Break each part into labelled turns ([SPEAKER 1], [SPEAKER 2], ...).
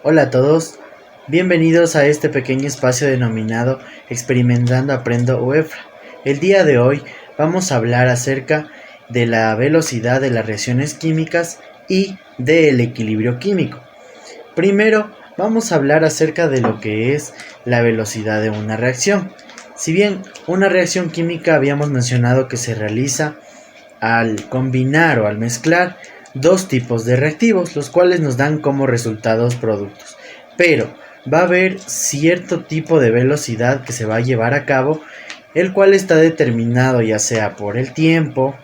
[SPEAKER 1] Hola a todos, bienvenidos a este pequeño espacio denominado Experimentando Aprendo UEFRA. El día de hoy vamos a hablar acerca de la velocidad de las reacciones químicas y del equilibrio químico. Primero vamos a hablar acerca de lo que es la velocidad de una reacción. Si bien una reacción química habíamos mencionado que se realiza al combinar o al mezclar dos tipos de reactivos, los cuales nos dan como resultados productos. Pero va a haber cierto tipo de velocidad que se va a llevar a cabo, el cual está determinado ya sea por el tiempo,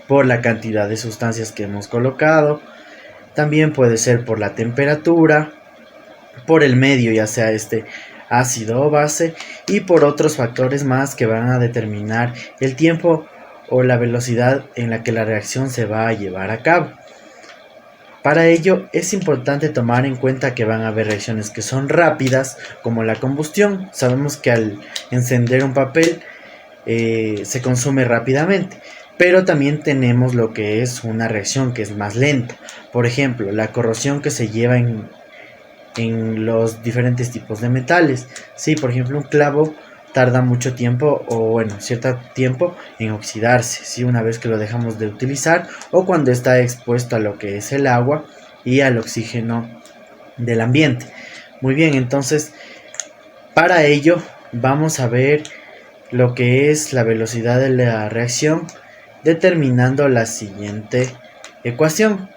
[SPEAKER 1] por la cantidad de sustancias que hemos colocado, también puede ser por la temperatura, por el medio, ya sea ácido o base, y por otros factores más que van a determinar el tiempo o la velocidad en la que la reacción se va a llevar a cabo. Para ello es importante tomar en cuenta que van a haber reacciones que son rápidas, como la combustión. Sabemos que al encender un papel se consume rápidamente, pero también tenemos lo que es una reacción que es más lenta. Por ejemplo, la corrosión que se lleva en los diferentes tipos de metales. Sí, por ejemplo, un clavo tarda mucho tiempo o bueno, cierto tiempo en oxidarse, ¿sí? Una vez que lo dejamos de utilizar o cuando está expuesto a lo que es el agua y al oxígeno del ambiente. Muy bien, entonces para ello vamos a ver lo que es la velocidad de la reacción determinando la siguiente ecuación.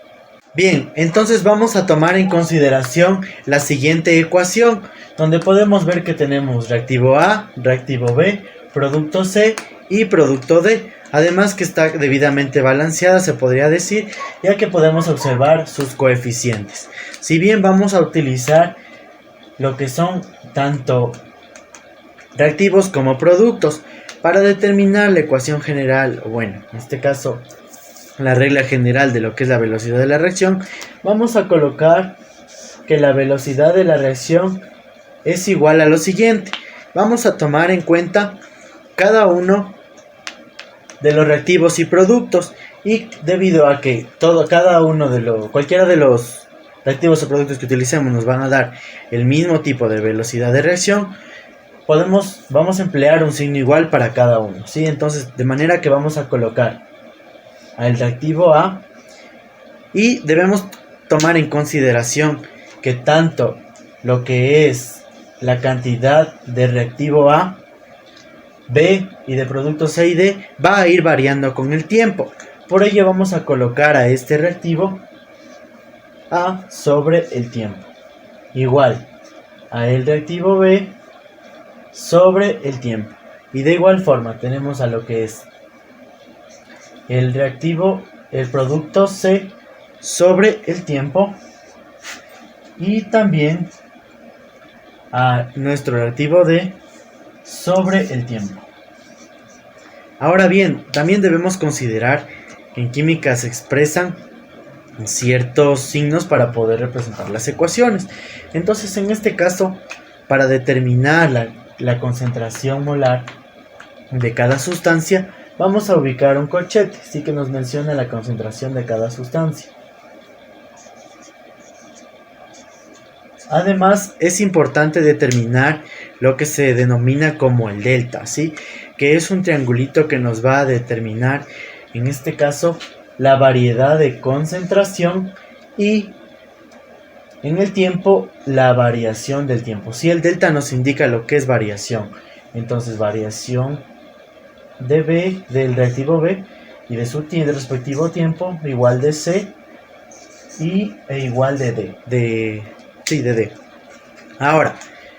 [SPEAKER 1] Bien, entonces vamos a tomar en consideración la siguiente ecuación, donde podemos ver que tenemos reactivo A, reactivo B, producto C y producto D. Además que está debidamente balanceada, se podría decir, ya que podemos observar sus coeficientes. Si bien vamos a utilizar lo que son tanto reactivos como productos para determinar la ecuación general, o bueno, en este caso la regla general de lo que es la velocidad de la reacción, vamos a colocar que la velocidad de la reacción es igual a lo siguiente. Vamos a tomar en cuenta cada uno de los reactivos y productos, y debido a que cualquiera de los reactivos o productos que utilicemos nos van a dar el mismo tipo de velocidad de reacción, vamos a emplear un signo igual para cada uno, ¿sí? Entonces, de manera que vamos a colocar al reactivo A, y debemos tomar en consideración que tanto lo que es la cantidad de reactivo A, B y de productos C y D va a ir variando con el tiempo. Por ello vamos a colocar a este reactivo A sobre el tiempo, igual a el reactivo B sobre el tiempo. Y de igual forma tenemos a lo que es el producto C sobre el tiempo, y también a nuestro reactivo D sobre el tiempo. Ahora bien, también debemos considerar que en química se expresan ciertos signos para poder representar las ecuaciones. Entonces, en este caso, para determinar la concentración molar de cada sustancia, vamos a ubicar un corchete, así que nos menciona la concentración de cada sustancia. Además, es importante determinar lo que se denomina como el delta, ¿sí? Que es un triangulito que nos va a determinar, en este caso, la variedad de concentración y en el tiempo, la variación del tiempo. Si el delta nos indica lo que es variación, entonces variación de B, del reactivo B y de su respectivo tiempo, igual de C e igual de D. De D. Ahora,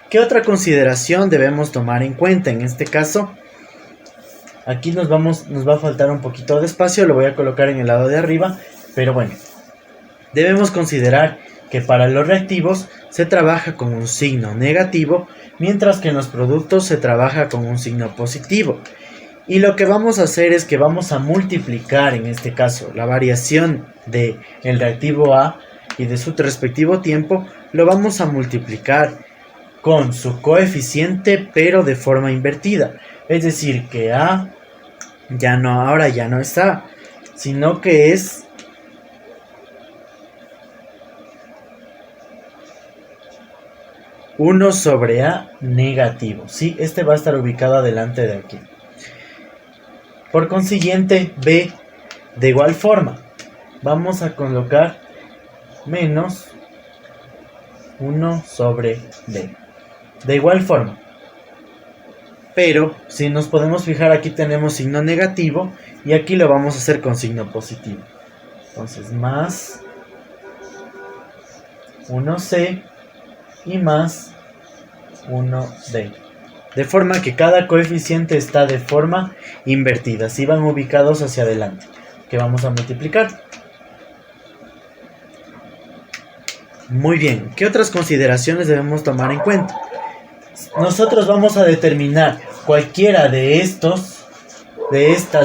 [SPEAKER 1] ¿qué otra consideración debemos tomar en cuenta? En este caso, aquí nos va a faltar un poquito de espacio, lo voy a colocar en el lado de arriba, pero bueno, debemos considerar que para los reactivos se trabaja con un signo negativo, mientras que en los productos se trabaja con un signo positivo. Y lo que vamos a hacer es que vamos a multiplicar, en este caso, la variación del reactivo A y de su respectivo tiempo, lo vamos a multiplicar con su coeficiente, pero de forma invertida. Es decir, que A ahora ya no está, sino que es 1 sobre A negativo. ¿Sí? Este va a estar ubicado adelante de aquí. Por consiguiente, B, de igual forma, vamos a colocar menos 1 sobre B. De igual forma. Pero, si nos podemos fijar, aquí tenemos signo negativo y aquí lo vamos a hacer con signo positivo. Entonces, más 1C y más 1D. De forma que cada coeficiente está de forma invertida. Si van ubicados hacia adelante. Que vamos a multiplicar. Muy bien. ¿Qué otras consideraciones debemos tomar en cuenta? Nosotros vamos a determinar cualquiera de estas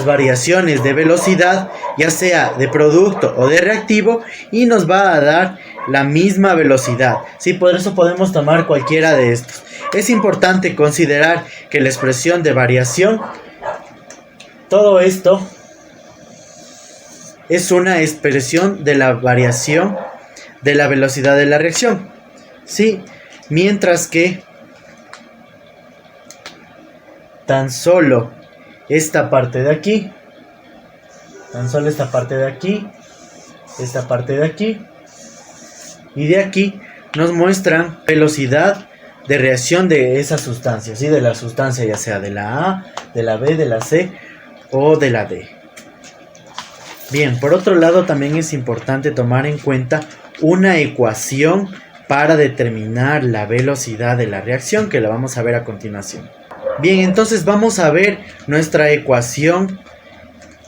[SPEAKER 1] variaciones de velocidad, ya sea de producto o de reactivo, y nos va a dar la misma velocidad. Sí, por eso podemos tomar cualquiera de estos. Es importante considerar que la expresión de variación, todo esto es una expresión de la variación de la velocidad de la reacción. Sí, mientras que tan solo esta parte de aquí, esta parte de aquí y de aquí nos muestran velocidad de reacción de esa sustancia, ¿sí? De la sustancia, ya sea de la A, de la B, de la C o de la D. Bien, por otro lado también es importante tomar en cuenta una ecuación para determinar la velocidad de la reacción, que la vamos a ver a continuación. Bien, entonces vamos a ver nuestra ecuación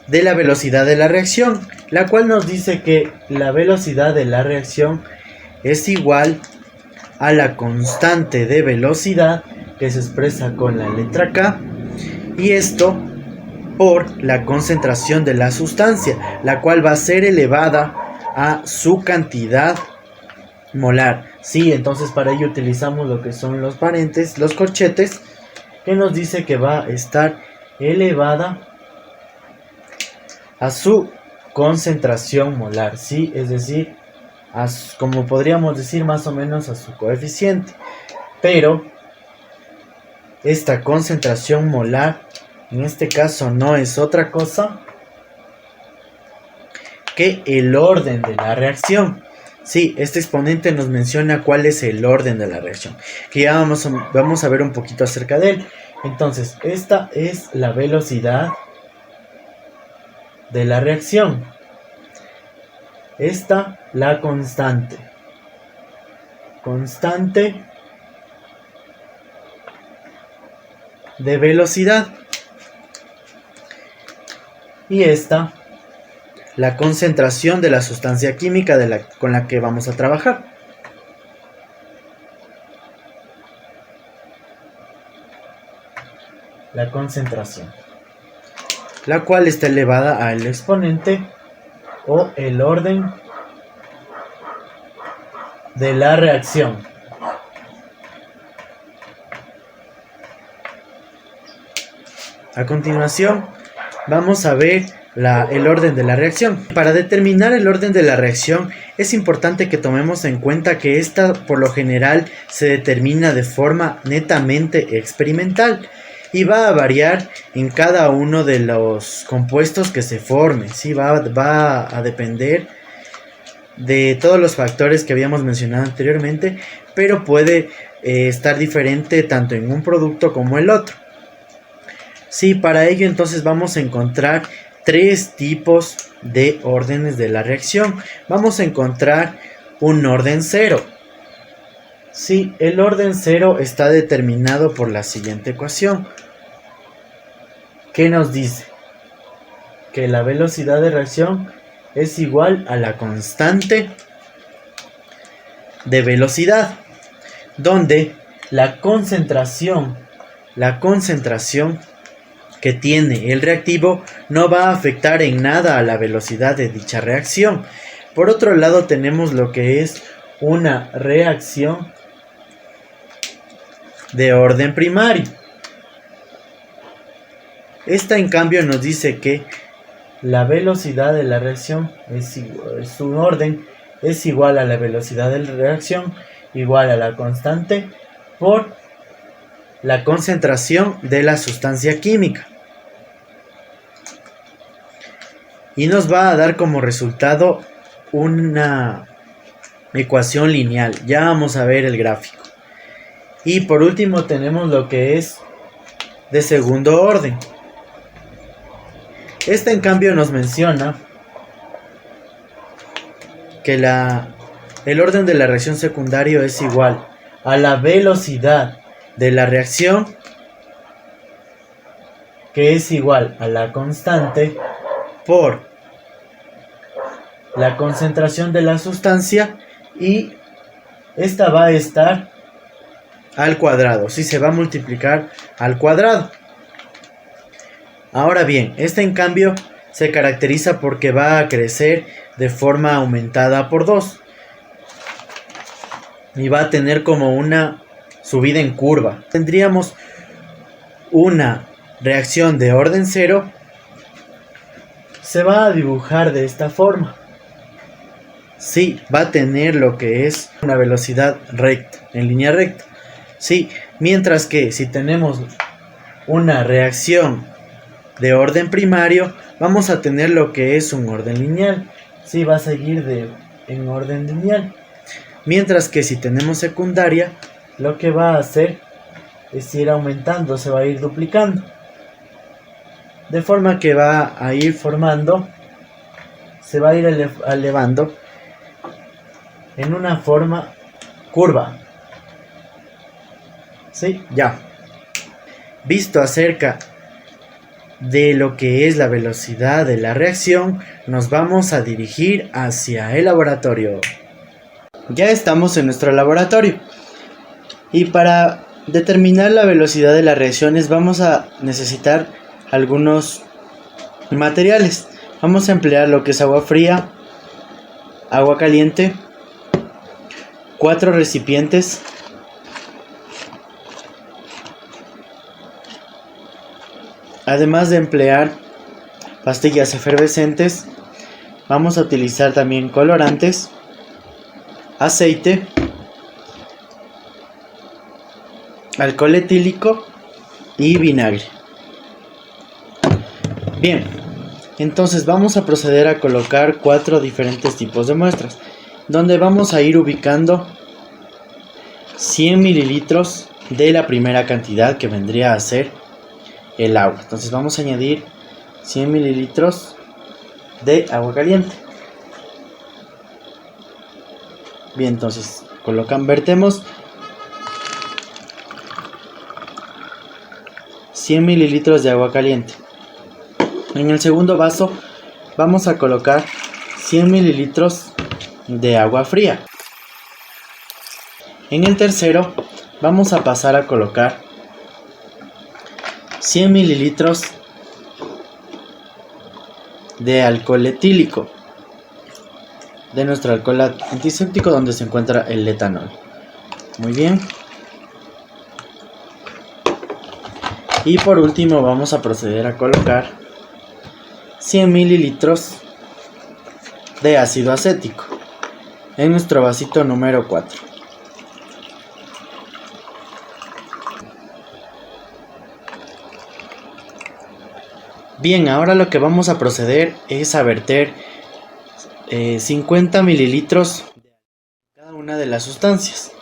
[SPEAKER 1] de la velocidad de la reacción, la cual nos dice que la velocidad de la reacción es igual a la constante de velocidad, que se expresa con la letra K, y esto por la concentración de la sustancia, la cual va a ser elevada a su cantidad molar. Sí, entonces para ello utilizamos lo que son los corchetes, que nos dice que va a estar elevada a su concentración molar, ¿sí? Es decir, como podríamos decir, más o menos a su coeficiente. Pero esta concentración molar, en este caso, no es otra cosa que el orden de la reacción. Sí, este exponente nos menciona cuál es el orden de la reacción, que ya vamos a ver un poquito acerca de él. Entonces, esta es la velocidad de la reacción. Esta, la constante. Constante de velocidad. Y esta, la concentración de la sustancia química con la que vamos a trabajar. La concentración, la cual está elevada al exponente o el orden de la reacción. A continuación, vamos a ver el orden de la reacción. Para determinar el orden de la reacción es importante que tomemos en cuenta que esta por lo general se determina de forma netamente experimental y va a variar en cada uno de los compuestos que se formen, ¿sí? Va a depender de todos los factores que habíamos mencionado anteriormente, pero puede estar diferente tanto en un producto como el otro. Sí, para ello entonces vamos a encontrar tres tipos de órdenes de la reacción. Vamos a encontrar un orden cero. Sí, el orden cero está determinado por la siguiente ecuación. ¿Qué nos dice? Que la velocidad de reacción es igual a la constante de velocidad, donde la concentración que tiene el reactivo no va a afectar en nada a la velocidad de dicha reacción. Por otro lado tenemos lo que es una reacción de orden primario. Esta en cambio nos dice que la velocidad de la reacción su orden es igual a la velocidad de la reacción igual a la constante por la concentración de la sustancia química. Y nos va a dar como resultado una ecuación lineal. Ya vamos a ver el gráfico. Y por último tenemos lo que es de segundo orden. Este en cambio nos menciona que el orden de la reacción secundaria es igual a la velocidad de la reacción, que es igual a la constante por la concentración de la sustancia, y esta va a estar al cuadrado, si se va a multiplicar al cuadrado. Ahora bien, esta en cambio se caracteriza porque va a crecer de forma aumentada por 2 y va a tener como una subida en curva. Tendríamos una reacción de orden 0, se va a dibujar de esta forma. Sí, va a tener lo que es una velocidad recta, en línea recta. Sí, mientras que si tenemos una reacción de orden primario, vamos a tener lo que es un orden lineal. Sí, va a seguir en orden lineal. Mientras que si tenemos secundaria, lo que va a hacer es ir aumentando, se va a ir duplicando. De forma que va a ir formando, se va a ir elevando en una forma curva. ¿Sí? Ya. Visto acerca de lo que es la velocidad de la reacción, nos vamos a dirigir hacia el laboratorio. Ya estamos en nuestro laboratorio. Y para determinar la velocidad de las reacciones vamos a necesitar algunos materiales. Vamos a emplear lo que es agua fría, agua caliente, 4 recipientes, además de emplear pastillas efervescentes. Vamos a utilizar también colorantes, aceite, alcohol etílico y vinagre. Bien, entonces vamos a proceder a colocar 4 diferentes tipos de muestras, donde vamos a ir ubicando 100 mililitros de la primera cantidad, que vendría a ser el agua. Entonces vamos a añadir 100 mililitros de agua caliente. Bien, entonces vertemos 100 mililitros de agua caliente. En el segundo vaso vamos a colocar 100 mililitros de agua fría. En el tercero vamos a pasar a colocar 100 mililitros de alcohol etílico, de nuestro alcohol antiséptico, donde se encuentra el etanol. Muy bien. Y por último vamos a proceder a colocar 100 mililitros de ácido acético en nuestro vasito número 4. Bien, ahora lo que vamos a proceder es a verter 50 mililitros de cada una de las sustancias.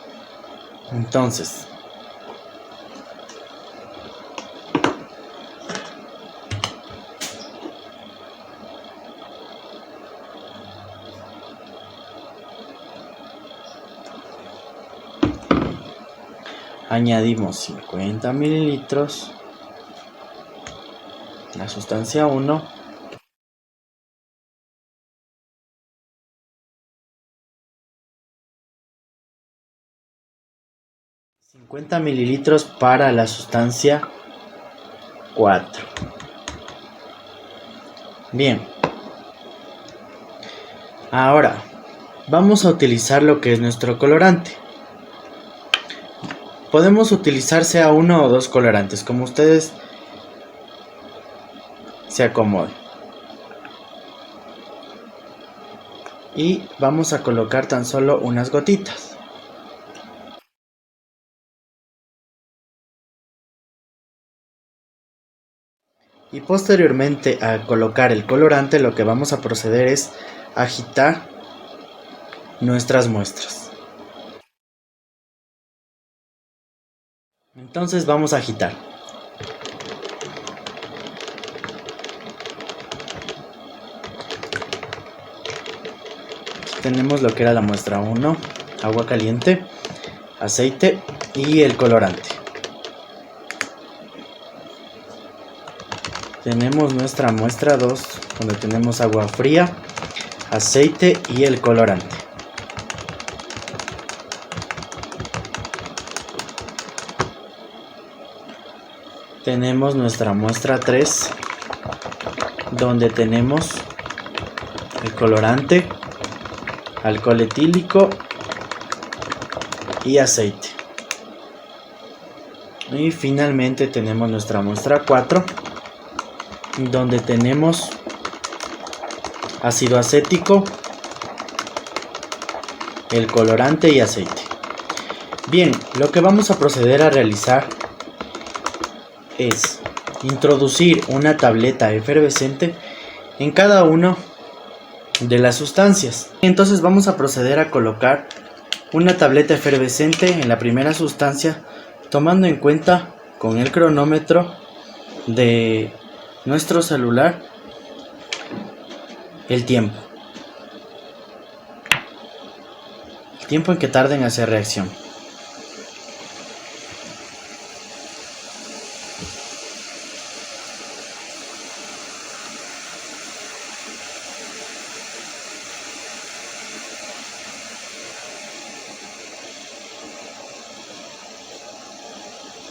[SPEAKER 1] Entonces, añadimos 50 mililitros, la sustancia 1, $50 mililitros para la sustancia 4. Bien, ahora vamos a utilizar lo que es nuestro colorante. Podemos utilizar sea 1 o 2 colorantes, como ustedes se acomoden. Y vamos a colocar tan solo unas gotitas. Y posteriormente a colocar el colorante, lo que vamos a proceder es agitar nuestras muestras. Entonces vamos a agitar. Aquí tenemos lo que era la muestra 1, agua caliente, aceite y el colorante. Tenemos nuestra muestra 2, donde tenemos agua fría, aceite y el colorante. Tenemos nuestra muestra 3, donde tenemos el colorante, alcohol etílico y aceite. Y finalmente tenemos nuestra muestra 4, donde tenemos ácido acético, el colorante y aceite. Bien, lo que vamos a proceder a realizar es introducir una tableta efervescente en cada una de las sustancias. Entonces vamos a proceder a colocar una tableta efervescente en la primera sustancia, tomando en cuenta con el cronómetro de nuestro celular el tiempo en que tarda en hacer reacción.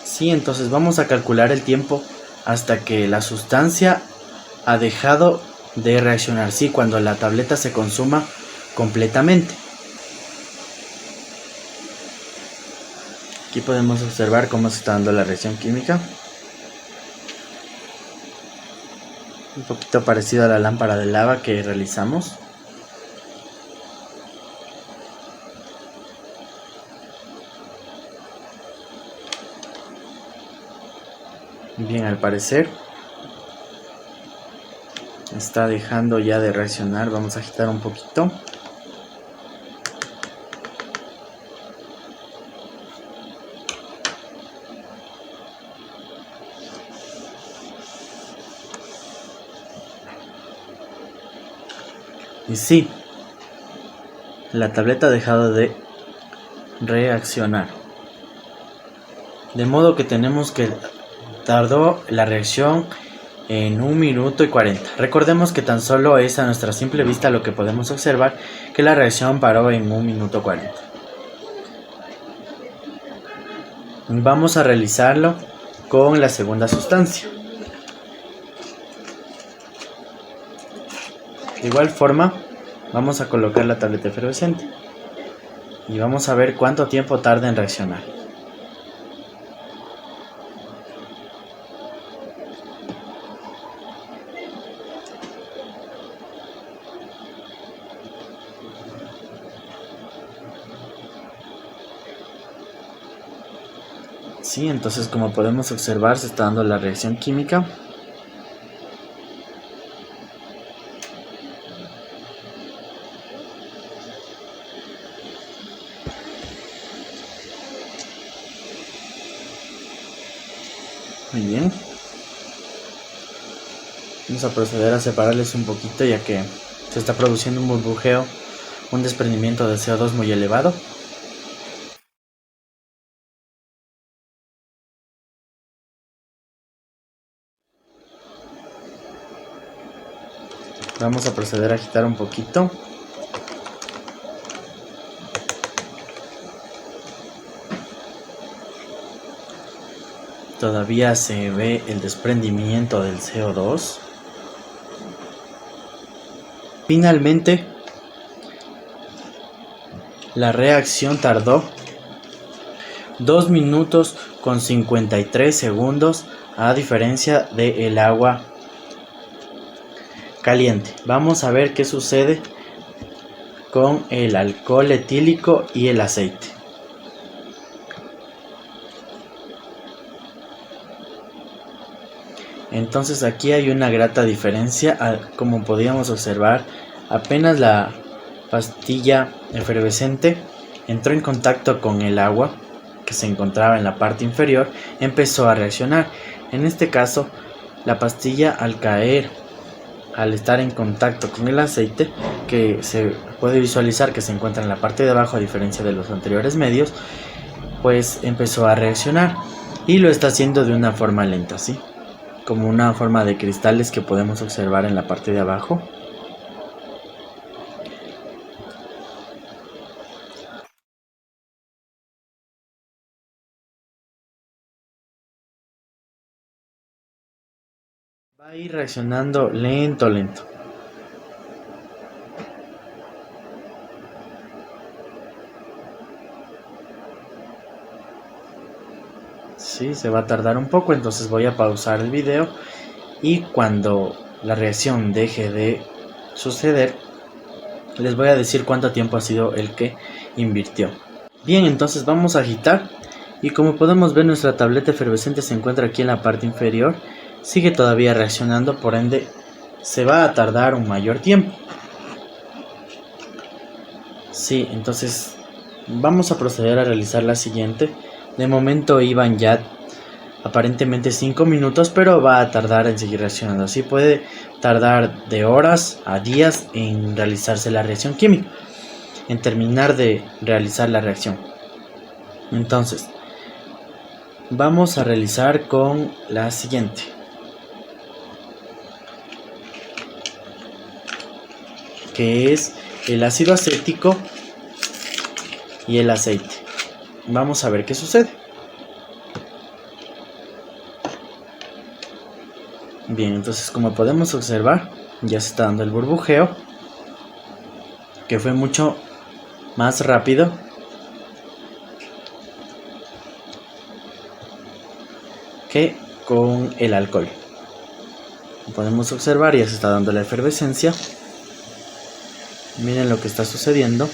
[SPEAKER 1] Sí, entonces vamos a calcular el tiempo hasta que la sustancia ha dejado de reaccionar, sí, cuando la tableta se consuma completamente. Aquí podemos observar cómo se está dando la reacción química. Un poquito parecido a la lámpara de lava que realizamos. Bien, al parecer está dejando ya de reaccionar. Vamos a agitar un poquito. Y sí, la tableta ha dejado de reaccionar. De modo que tenemos que tardó la reacción en 1 minuto y 40. Recordemos que tan solo es a nuestra simple vista lo que podemos observar, que la reacción paró en 1 minuto 40. Vamos a realizarlo con la segunda sustancia. De igual forma, vamos a colocar la tableta efervescente y vamos a ver cuánto tiempo tarda en reaccionar. Sí, entonces como podemos observar se está dando la reacción química. Muy bien. Vamos a proceder a separarles un poquito, ya que se está produciendo un burbujeo, un desprendimiento de CO2 muy elevado. Vamos a proceder a agitar un poquito. Todavía se ve el desprendimiento del CO2. Finalmente, la reacción tardó 2 minutos con 53 segundos, a diferencia del agua caliente. Vamos a ver qué sucede con el alcohol etílico y el aceite. Entonces aquí hay una grata diferencia, como podíamos observar, apenas la pastilla efervescente entró en contacto con el agua que se encontraba en la parte inferior, empezó a reaccionar. En este caso, la pastilla al estar en contacto con el aceite, que se puede visualizar que se encuentra en la parte de abajo a diferencia de los anteriores medios, pues empezó a reaccionar y lo está haciendo de una forma lenta, ¿sí? Como una forma de cristales que podemos observar en la parte de abajo. Va a ir reaccionando lento. Sí, se va a tardar un poco, entonces voy a pausar el video y cuando la reacción deje de suceder, les voy a decir cuánto tiempo ha sido el que invirtió. Bien, entonces vamos a agitar y como podemos ver, nuestra tableta efervescente se encuentra aquí en la parte inferior. Sigue todavía reaccionando, por ende se va a tardar un mayor tiempo. Sí, entonces vamos a proceder a realizar la siguiente. De momento iban ya aparentemente 5 minutos, pero va a tardar en seguir reaccionando. Así puede tardar de horas a días en realizarse la reacción química, en terminar de realizar la reacción. Entonces vamos a realizar con la siguiente, que es el ácido acético y el aceite. Vamos a ver qué sucede. Bien, entonces como podemos observar, ya se está dando el burbujeo, que fue mucho más rápido que con el alcohol. Como podemos observar, ya se está dando la efervescencia. Miren lo que está sucediendo.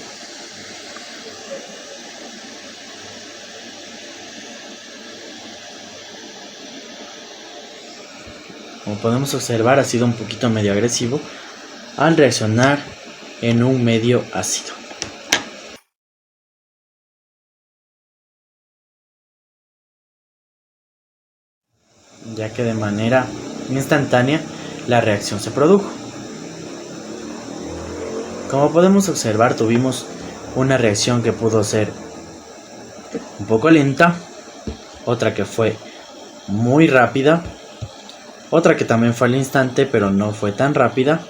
[SPEAKER 1] Como podemos observar, ha sido un poquito medio agresivo al reaccionar en un medio ácido. Ya que de manera instantánea la reacción se produjo. Como podemos observar, tuvimos una reacción que pudo ser un poco lenta, otra que fue muy rápida, otra que también fue al instante pero no fue tan rápida.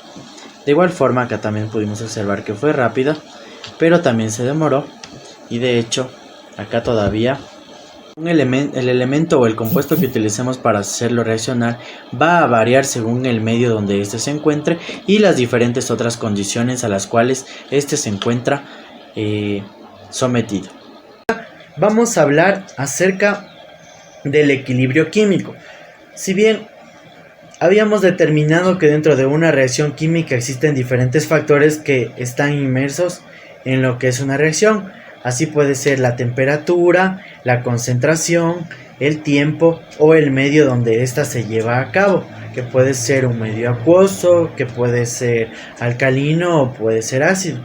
[SPEAKER 1] De igual forma acá también pudimos observar que fue rápida, pero también se demoró, y de hecho acá todavía el elemento o el compuesto que utilicemos para hacerlo reaccionar va a variar según el medio donde éste se encuentre y las diferentes otras condiciones a las cuales éste se encuentra sometido. Vamos a hablar acerca del equilibrio químico. Si bien habíamos determinado que dentro de una reacción química existen diferentes factores que están inmersos en lo que es una reacción. Así puede ser la temperatura, la concentración, el tiempo o el medio donde ésta se lleva a cabo, que puede ser un medio acuoso, que puede ser alcalino o puede ser ácido,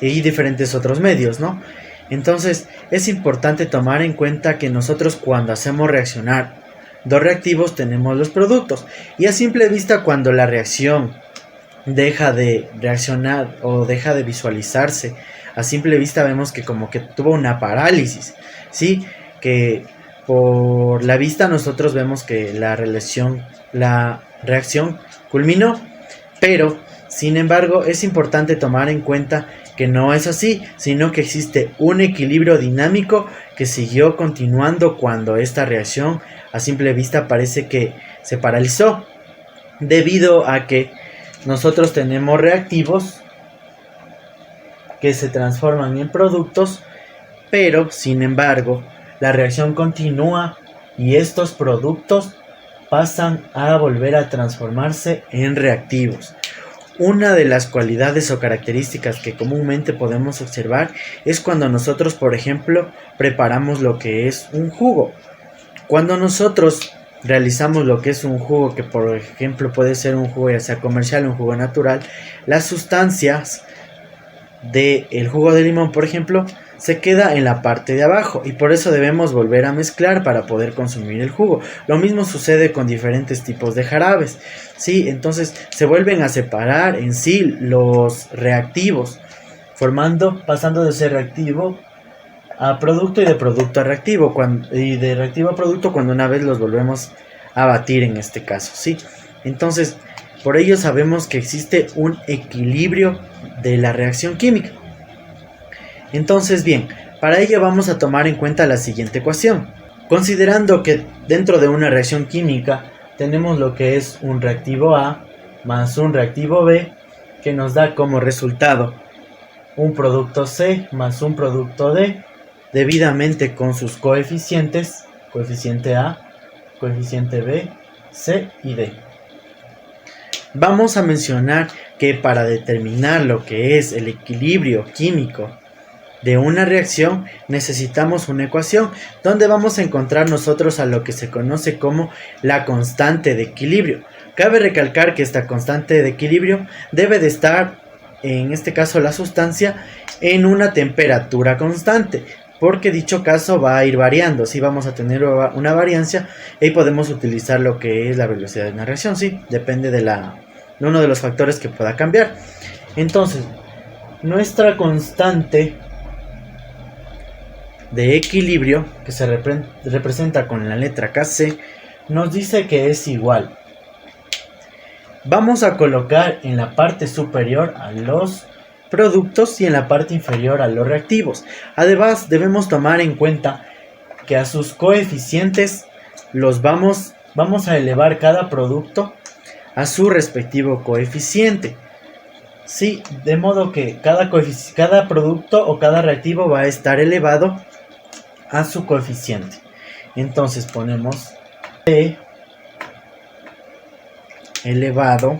[SPEAKER 1] y diferentes otros medios, ¿no? Entonces es importante tomar en cuenta que nosotros cuando hacemos reaccionar dos reactivos tenemos los productos, y a simple vista cuando la reacción deja de reaccionar o deja de visualizarse, a simple vista vemos que como que tuvo una parálisis, ¿sí? Que por la vista nosotros vemos que la reacción culminó, pero sin embargo es importante tomar en cuenta que no es así, sino que existe un equilibrio dinámico que siguió continuando cuando esta reacción a simple vista parece que se paralizó, debido a que nosotros tenemos reactivos que se transforman en productos, pero sin embargo la reacción continúa y estos productos pasan a volver a transformarse en reactivos. Una de las cualidades o características que comúnmente podemos observar es cuando nosotros, por ejemplo, preparamos lo que es un jugo. Cuando nosotros realizamos lo que es un jugo, que por ejemplo puede ser un jugo ya sea comercial o un jugo natural, las sustancias del jugo de limón, por ejemplo, se queda en la parte de abajo y por eso debemos volver a mezclar para poder consumir el jugo. Lo mismo sucede con diferentes tipos de jarabes, ¿sí? Entonces se vuelven a separar en sí los reactivos, pasando de ser reactivo a producto y de producto a reactivo, y de reactivo a producto cuando una vez los volvemos a batir en este caso, ¿sí? Entonces, por ello sabemos que existe un equilibrio de la reacción química. Entonces, bien, para ello vamos a tomar en cuenta la siguiente ecuación. Considerando que dentro de una reacción química tenemos lo que es un reactivo A más un reactivo B, que nos da como resultado un producto C más un producto D, debidamente con sus coeficientes, coeficiente A, coeficiente B, C y D. Vamos a mencionar que para determinar lo que es el equilibrio químico de una reacción necesitamos una ecuación donde vamos a encontrar nosotros a lo que se conoce como la constante de equilibrio. Cabe recalcar que esta constante de equilibrio debe de estar, en este caso la sustancia, en una temperatura constante, porque dicho caso va a ir variando. Si vamos a tener una variancia y podemos utilizar lo que es la velocidad de una reacción, sí, depende de uno de los factores que pueda cambiar. Entonces, nuestra constante de equilibrio, que se representa con la letra Kc, nos dice que es igual. Vamos a colocar en la parte superior a los productos y en la parte inferior a los reactivos. Además, debemos tomar en cuenta que a sus coeficientes vamos a elevar cada producto a su respectivo coeficiente. Sí, de modo que cada producto o cada reactivo va a estar elevado a su coeficiente. Entonces ponemos P elevado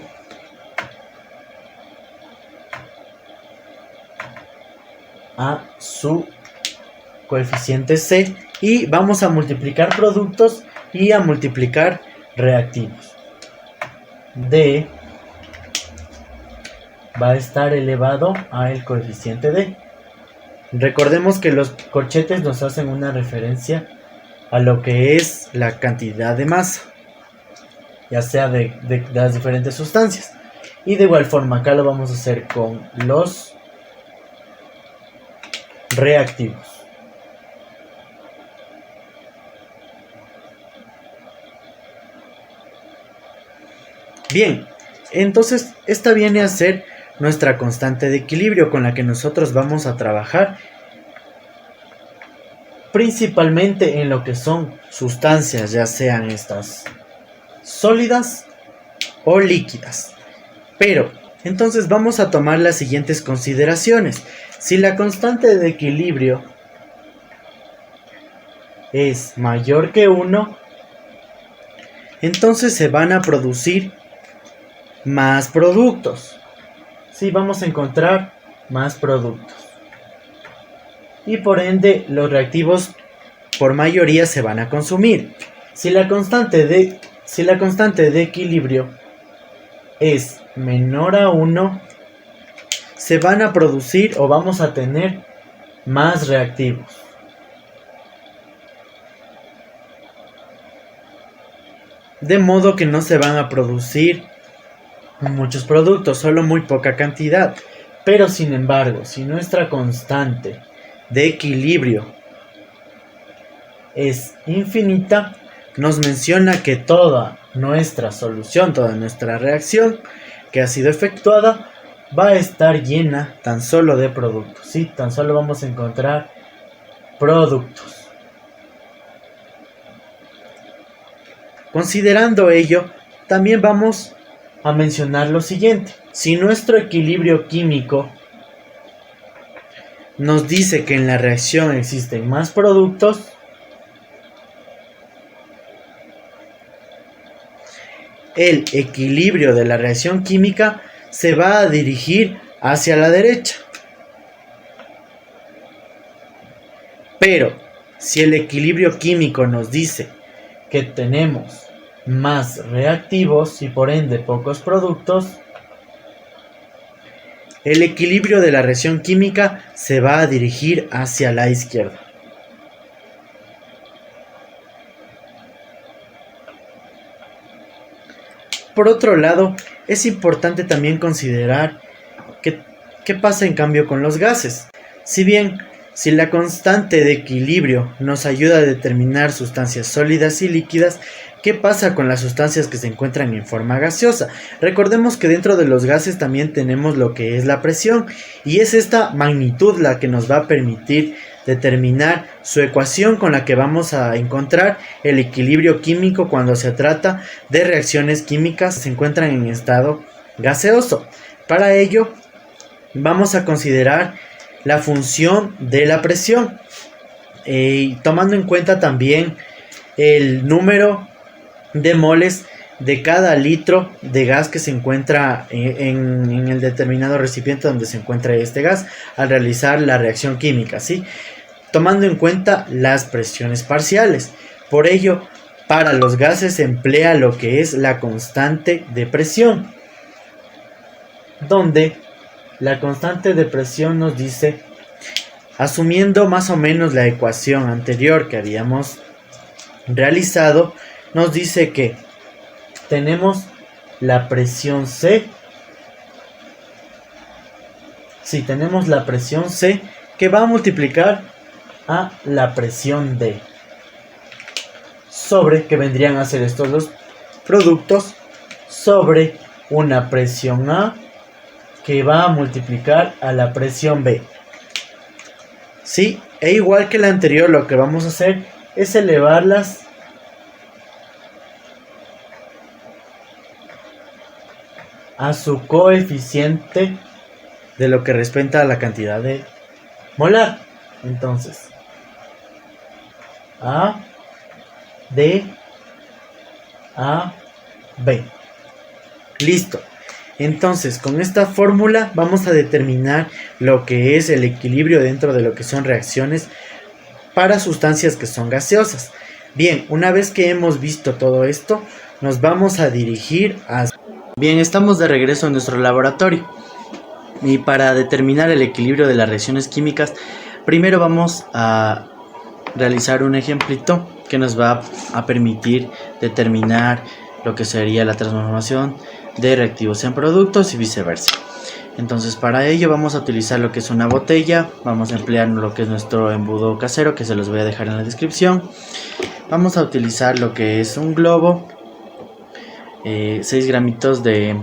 [SPEAKER 1] a su coeficiente C y vamos a multiplicar productos y a multiplicar reactivos. D va a estar elevado a el coeficiente D. Recordemos que los corchetes nos hacen una referencia a lo que es la cantidad de masa, ya sea de las diferentes sustancias. Y de igual forma acá lo vamos a hacer con los reactivos. Bien, entonces esta viene a ser nuestra constante de equilibrio con la que nosotros vamos a trabajar principalmente en lo que son sustancias, ya sean estas sólidas o líquidas. Pero entonces vamos a tomar las siguientes consideraciones. Si la constante de equilibrio es mayor que 1, entonces se van a producir más productos. Sí, vamos a encontrar más productos. Y por ende los reactivos por mayoría se van a consumir. Si la constante de equilibrio es menor a 1, se van a producir o vamos a tener más reactivos. De modo que no se van a producir muchos productos, solo muy poca cantidad. Pero sin embargo, si nuestra constante de equilibrio es infinita, nos menciona que toda nuestra solución, toda nuestra reacción que ha sido efectuada va a estar llena tan solo de productos, ¿sí? Tan solo vamos a encontrar productos. Considerando ello, también vamos a mencionar lo siguiente. Si nuestro equilibrio químico nos dice que en la reacción existen más productos, el equilibrio de la reacción química se va a dirigir hacia la derecha. Pero si el equilibrio químico nos dice que tenemos más reactivos y por ende pocos productos, el equilibrio de la reacción química se va a dirigir hacia la izquierda. Por otro lado, es importante también considerar qué pasa en cambio con los gases. Si bien, si la constante de equilibrio nos ayuda a determinar sustancias sólidas y líquidas, ¿qué pasa con las sustancias que se encuentran en forma gaseosa? Recordemos que dentro de los gases también tenemos lo que es la presión, y es esta magnitud la que nos va a permitir determinar su ecuación con la que vamos a encontrar el equilibrio químico cuando se trata de reacciones químicas que se encuentran en estado gaseoso. Para ello, vamos a considerar la función de la presión, tomando en cuenta también el número de moles de cada litro de gas que se encuentra en el determinado recipiente donde se encuentra este gas al realizar la reacción química, ¿sí? Tomando en cuenta las presiones parciales. Por ello, para los gases se emplea lo que es la constante de presión, donde la constante de presión nos dice, asumiendo más o menos la ecuación anterior que habíamos realizado, nos dice que tenemos la presión C. Si tenemos la presión C que va a multiplicar a la presión D sobre, que vendrían a ser estos dos productos, sobre una presión A que va a multiplicar a la presión B. Sí, e igual que la anterior, lo que vamos a hacer es elevarlas a su coeficiente de lo que respecta a la cantidad de molar. Entonces, A, D, A, B. Listo. Entonces, con esta fórmula vamos a determinar lo que es el equilibrio dentro de lo que son reacciones para sustancias que son gaseosas. Bien, una vez que hemos visto todo esto, nos vamos a dirigir a... Bien, estamos de regreso en nuestro laboratorio. Y para determinar el equilibrio de las reacciones químicas, primero vamos a realizar un ejemplito que nos va a permitir determinar lo que sería la transformación de reactivos en productos y viceversa. Entonces, para ello vamos a utilizar lo que es una botella, vamos a emplear lo que es nuestro embudo casero, que se los voy a dejar en la descripción. Vamos a utilizar lo que es un globo, 6 gramitos de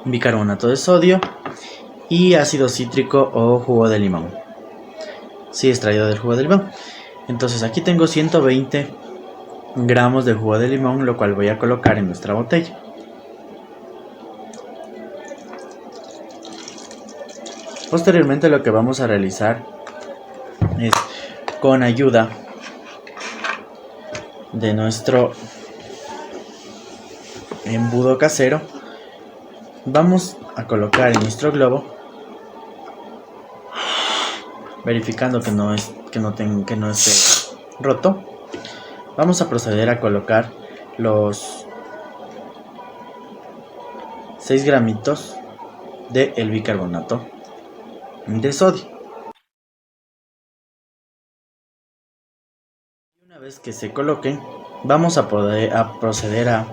[SPEAKER 1] bicarbonato de sodio y ácido cítrico o jugo de limón, sí, extraído del jugo de limón. Entonces aquí tengo 120 gramos de jugo de limón, lo cual voy a colocar en nuestra botella. Posteriormente lo que vamos a realizar es, con ayuda de nuestro embudo casero, vamos a colocar en nuestro globo, verificando que no esté roto. Vamos a proceder a colocar los 6 gramitos de el bicarbonato de sodio. Una vez que se coloquen, vamos a proceder a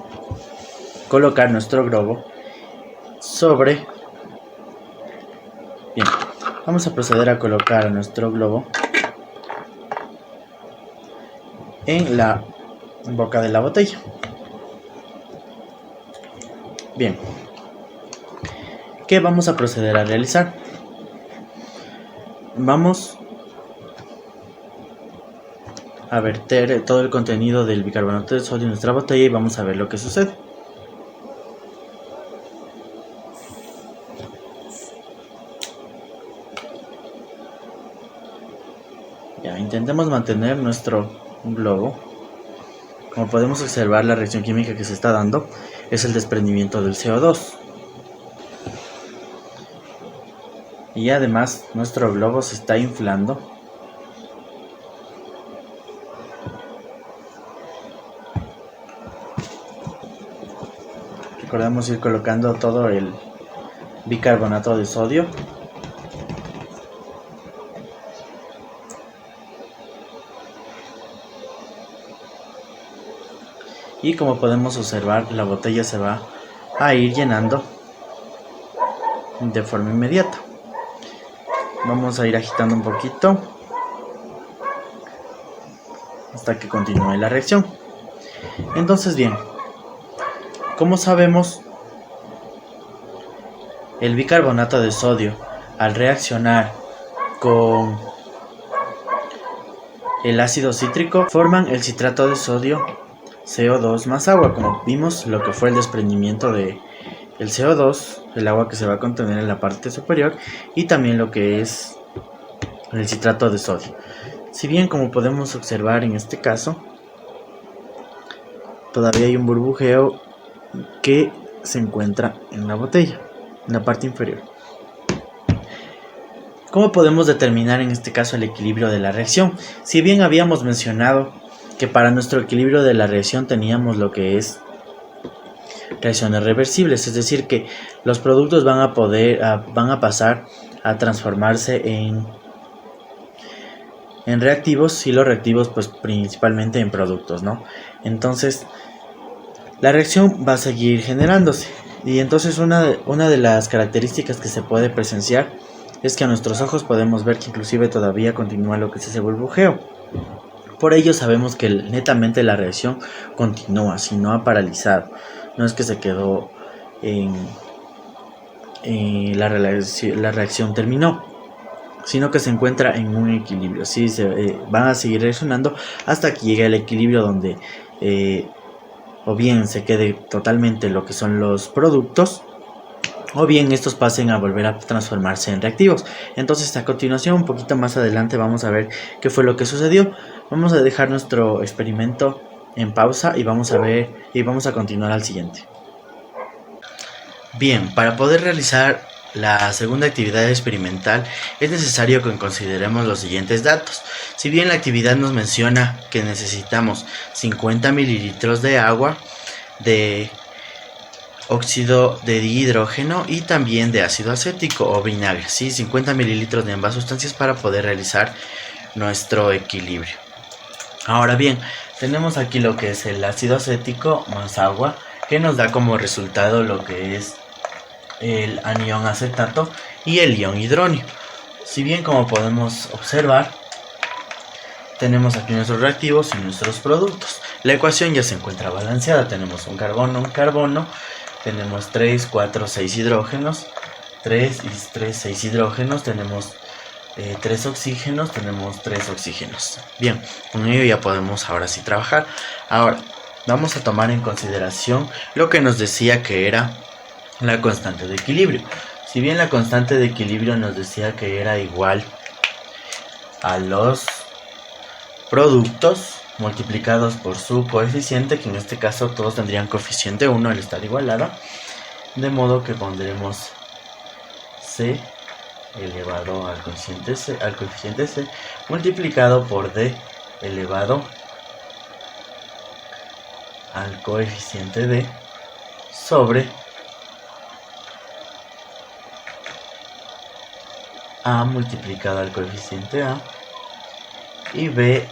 [SPEAKER 1] colocar nuestro globo sobre... Bien, vamos a proceder a colocar nuestro globo en la boca de la botella. Bien, ¿qué vamos a proceder a realizar? Vamos a verter todo el contenido del bicarbonato de sodio en nuestra botella y vamos a ver lo que sucede. Ya, intentemos mantener nuestro globo. Como podemos observar, la reacción química que se está dando es el desprendimiento del CO2. Y además nuestro globo se está inflando. recordemos ir colocando todo el bicarbonato de sodio. Y como podemos observar, la botella se va a ir llenando de forma inmediata. Vamos a ir agitando un poquito hasta que continúe la reacción. Entonces, bien, como sabemos, el bicarbonato de sodio, al reaccionar con el ácido cítrico, forman el citrato de sodio, CO2 más agua. Como vimos, lo que fue el desprendimiento de el CO2, el agua que se va a contener en la parte superior, y también lo que es el citrato de sodio. Si bien, como podemos observar en este caso, todavía hay un burbujeo que se encuentra en la botella, en la parte inferior. ¿Cómo podemos determinar en este caso el equilibrio de la reacción? Si bien habíamos mencionado que para nuestro equilibrio de la reacción teníamos lo que es reacciones reversibles, es decir, que los productos van a pasar a transformarse en reactivos, y los reactivos pues principalmente en productos, ¿no? Entonces la reacción va a seguir generándose, y entonces una de las características que se puede presenciar es que a nuestros ojos podemos ver que inclusive todavía continúa lo que es ese burbujeo. Por ello sabemos que netamente la reacción continúa, si no ha paralizado. No es que se quedó la reacción terminó, sino que se encuentra en un equilibrio. Sí, van a seguir reaccionando hasta que llegue al equilibrio donde o bien se quede totalmente lo que son los productos, o bien estos pasen a volver a transformarse en reactivos. Entonces, a continuación, un poquito más adelante, vamos a ver qué fue lo que sucedió. Vamos a dejar nuestro experimento en pausa y vamos a ver y vamos a continuar al siguiente. Bien, para poder realizar la segunda actividad experimental es necesario que consideremos los siguientes datos. Si bien la actividad nos menciona que necesitamos 50 mililitros de agua, de óxido de dihidrógeno y también de ácido acético o vinagre, ¿sí? 50 mililitros de ambas sustancias para poder realizar nuestro equilibrio. Ahora bien, tenemos aquí lo que es el ácido acético más agua, que nos da como resultado lo que es el anión acetato y el ion hidronio. Si bien, como podemos observar, tenemos aquí nuestros reactivos y nuestros productos. La ecuación ya se encuentra balanceada. Tenemos un carbono, tenemos 3, 4, 6 hidrógenos, 3 y 3, 6 hidrógenos, tenemos 3 oxígenos, tenemos 3 oxígenos. Bien, con ello ya podemos ahora sí trabajar. Ahora, vamos a tomar en consideración lo que nos decía que era la constante de equilibrio. Si bien la constante de equilibrio nos decía que era igual a los productos multiplicados por su coeficiente, que en este caso todos tendrían coeficiente 1 al estar igualada, de modo que pondremos C elevado al coeficiente C multiplicado por D elevado al coeficiente D sobre A multiplicado al coeficiente A y B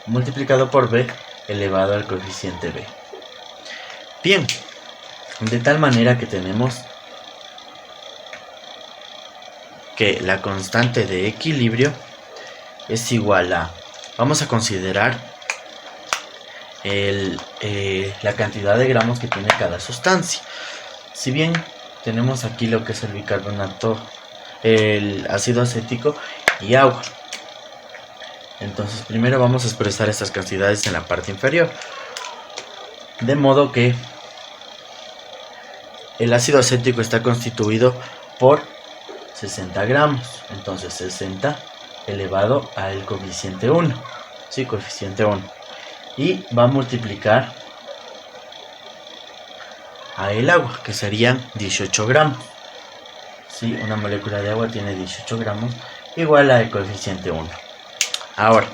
[SPEAKER 1] multiplicado por B elevado al coeficiente B. Bien, de tal manera que tenemos que la constante de equilibrio es igual a, vamos a considerar la cantidad de gramos que tiene cada sustancia. Si bien tenemos aquí lo que es el bicarbonato, el ácido acético y agua, entonces primero vamos a expresar estas cantidades en la parte inferior, de modo que el ácido acético está constituido por 60 gramos, entonces 60 elevado al coeficiente 1, sí, coeficiente 1, y va a multiplicar a el agua, que serían 18 gramos, sí, una molécula de agua tiene 18 gramos, igual al coeficiente 1. Ahora,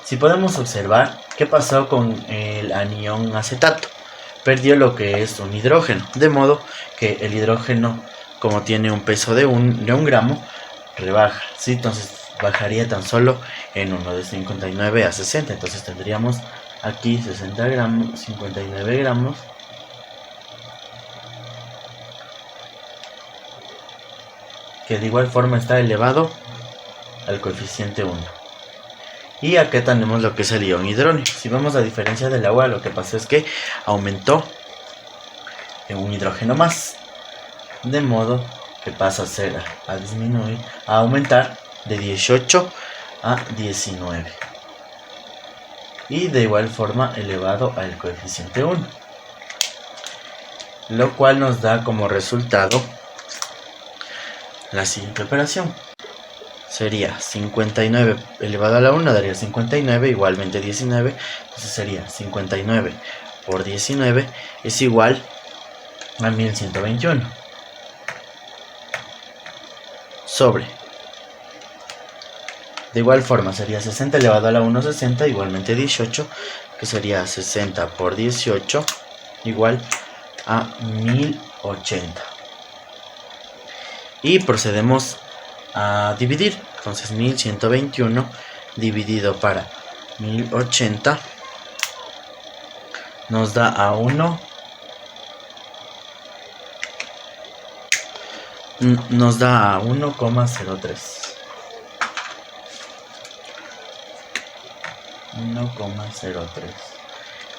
[SPEAKER 1] si podemos observar qué pasó con el anión acetato, perdió lo que es un hidrógeno, de modo que el hidrógeno, como tiene un peso de un gramo, rebaja, ¿sí? Entonces bajaría tan solo en uno de 59 a 60, entonces tendríamos aquí 60 gramos, 59 gramos, que de igual forma está elevado al coeficiente 1. Y acá tenemos lo que es el ion hidrógeno. Si vemos la diferencia del agua, lo que pasa es que aumentó en un hidrógeno más, de modo que pasa a disminuir, a aumentar de 18 a 19. Y de igual forma elevado al coeficiente 1. Lo cual nos da como resultado la siguiente operación. Sería 59 elevado a la 1 daría 59, igualmente 19. Entonces sería 59 por 19 es igual a 1121. Sobre. De igual forma sería 60 elevado a la 1, 60, igualmente 18, que sería 60 por 18 igual a 1080. Y procedemos a dividir. Entonces 1121 dividido para 1080 nos da a 1, nos da a 1,03. 1,03.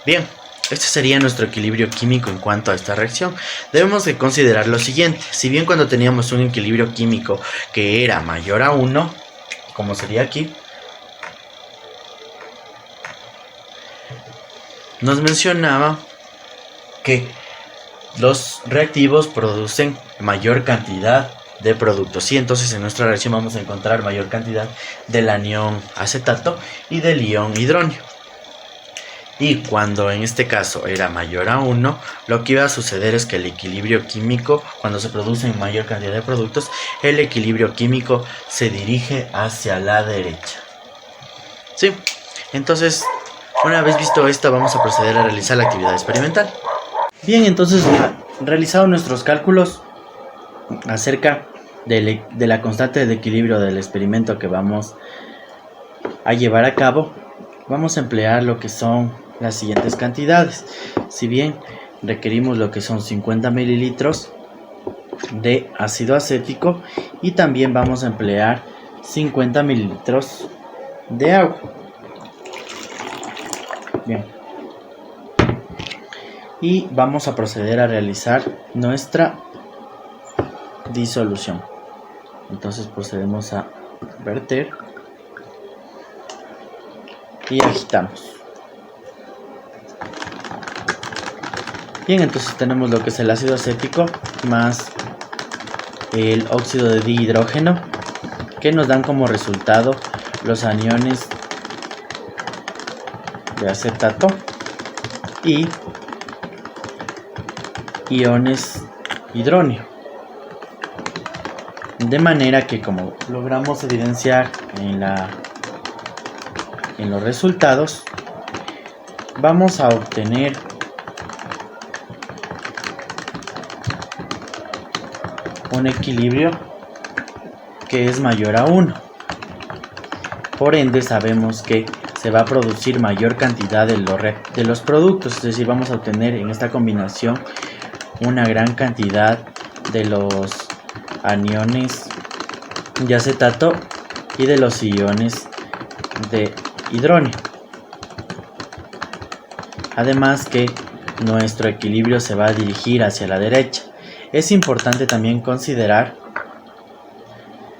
[SPEAKER 1] Bien, este sería nuestro equilibrio químico en cuanto a esta reacción. Debemos de considerar lo siguiente. Si bien cuando teníamos un equilibrio químico que era mayor a 1, como sería aquí, nos mencionaba que los reactivos producen mayor cantidad de productos. Y entonces en nuestra reacción vamos a encontrar mayor cantidad del anión acetato y del ion hidrógeno. Y cuando en este caso era mayor a 1, lo que iba a suceder es que el equilibrio químico, cuando se producen mayor cantidad de productos, el equilibrio químico se dirige hacia la derecha. ¿Sí? Entonces, una vez visto esto, vamos a proceder a realizar la actividad experimental. Bien, entonces, realizados nuestros cálculos acerca de la constante de equilibrio del experimento que vamos a llevar a cabo, vamos a emplear lo que son las siguientes cantidades. Si bien requerimos lo que son 50 mililitros de ácido acético y también vamos a emplear 50 mililitros de agua. Bien. Y vamos a proceder a realizar nuestra disolución. Entonces procedemos a verter y agitamos. Bien, entonces tenemos lo que es el ácido acético más el óxido de dihidrógeno, que nos dan como resultado los aniones de acetato y iones hidrógeno. De manera que, como logramos evidenciar en los resultados, vamos a obtener un equilibrio que es mayor a 1. Por ende, sabemos que se va a producir mayor cantidad de los productos, es decir, vamos a obtener en esta combinación una gran cantidad de los aniones de acetato y de los iones de hidrógeno. Además que nuestro equilibrio se va a dirigir hacia la derecha. Es importante también considerar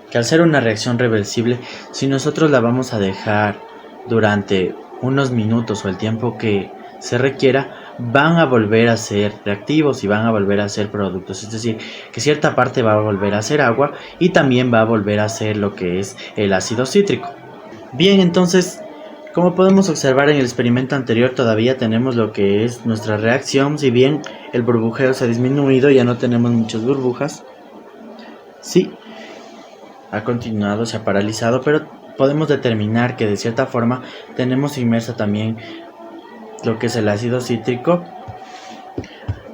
[SPEAKER 1] que al ser una reacción reversible, si nosotros la vamos a dejar durante unos minutos o el tiempo que se requiera, van a volver a ser reactivos y van a volver a ser productos. Es decir, que cierta parte va a volver a ser agua y también va a volver a ser lo que es el ácido cítrico. Bien, entonces, como podemos observar en el experimento anterior, todavía tenemos lo que es nuestra reacción. Si bien el burbujeo se ha disminuido, ya no tenemos muchas burbujas. Sí, ha continuado, se ha paralizado, pero podemos determinar que de cierta forma tenemos inmersa también lo que es el ácido cítrico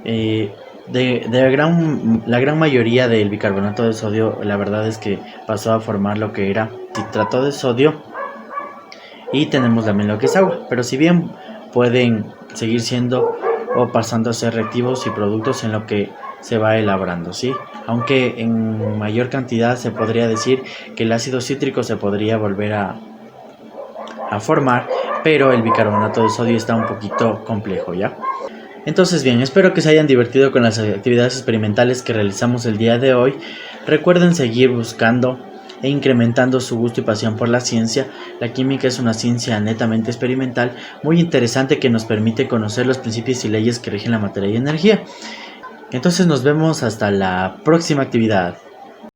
[SPEAKER 1] La gran mayoría del bicarbonato de sodio, la verdad es que pasó a formar lo que era citrato de sodio, y tenemos también lo que es agua. Pero si bien pueden seguir siendo o pasando a ser reactivos y productos en lo que se va elaborando, ¿sí? Aunque en mayor cantidad se podría decir que el ácido cítrico se podría volver a formar, pero el bicarbonato de sodio está un poquito complejo, ¿ya? Entonces bien, espero que se hayan divertido con las actividades experimentales que realizamos el día de hoy. Recuerden seguir buscando e incrementando su gusto y pasión por la ciencia. La química es una ciencia netamente experimental, muy interesante, que nos permite conocer los principios y leyes que rigen la materia y energía. Entonces nos vemos hasta la próxima actividad.